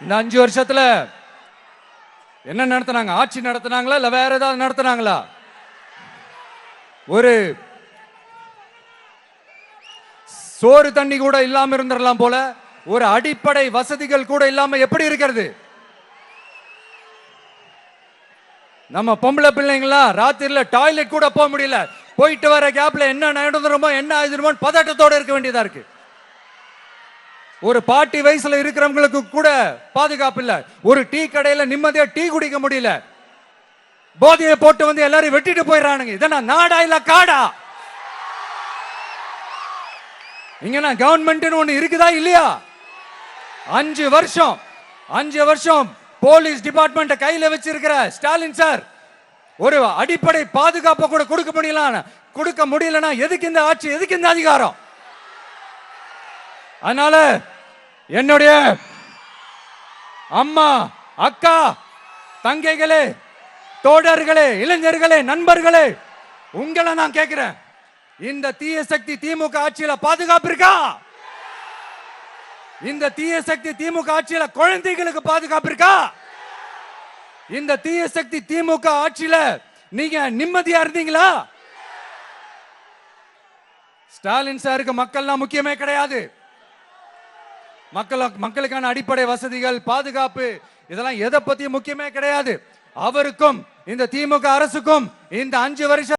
இந்த 5 வருஷத்துல என்ன நடத்தினாங்க? ஆட்சி நடத்தினாங்களா இல்ல வேற ஏதாவது நடத்தினாங்களா? ஒரு சோறு தண்ணி கூட இல்லாம இருந்திரலாம் போல, ஒரு அடிப்படை வசதிகள் கூட இல்லாம எப்படி இருக்கிறது? நம்ம பொம்பளை பிள்ளைங்களா ராத்திரில டாய்லெட் கூட போக முடியல. போயிட்டு வர கேப்ல என்ன நடந்துருமோ என்ன ஆயிடுமோ பதட்டத்தோட இருக்க வேண்டியதா இருக்கு. ஒரு பாட்டி வயசுல இருக்கிறவங்களுக்கு கூட பாதுகாப்பு இல்ல. ஒரு டீ கடையில நிம்மதியா டீ குடிக்க முடியல. போதையை போட்டு வந்து எல்லாரும் வெட்டிட்டு போயிடறானுங்க. இதெல்லாம் நாடா இல்ல காடா? இங்க கவர்மெண்ட் ஒண்ணு இருக்குதா இல்லையா? 5 வருஷம் போலீஸ் டிபார்ட்மெண்ட் கையில வச்சிருக்கிற ஸ்டாலின் சார் ஒரு அடிப்படை பாதுகாப்பு கூட கொடுக்க முடியலன்னா எதுக்கு இந்த ஆட்சி, எதுக்கு இந்த அதிகாரம்? அதனால என்னுடைய அம்மா, அக்கா, தங்கைகளே, தோழர்களே, இளைஞர்களே, நண்பர்களே, உங்களை நான் கேட்கிறேன், இந்த தீய சக்தி திமுக ஆட்சியில பாதுகாப்பு இருக்கா? இந்த தீய சக்தி திமுக ஆட்சியில குழந்தைகளுக்கு பாதுகாப்பு இருக்கா? இந்த தீய சக்தி திமுக ஆட்சியில நீங்க நிம்மதியா இருந்தீங்களா? ஸ்டாலின் சாருக்கு மக்கள்லாம் முக்கியமே கிடையாது. மக்களுக்கான அடிப்படை வசதிகள், பாதுகாப்பு, இதெல்லாம் எதை பத்தி முக்கியமே கிடையாது. அவருக்கும் இந்த திமுக அரசுக்கும் இந்த 5 வருஷம்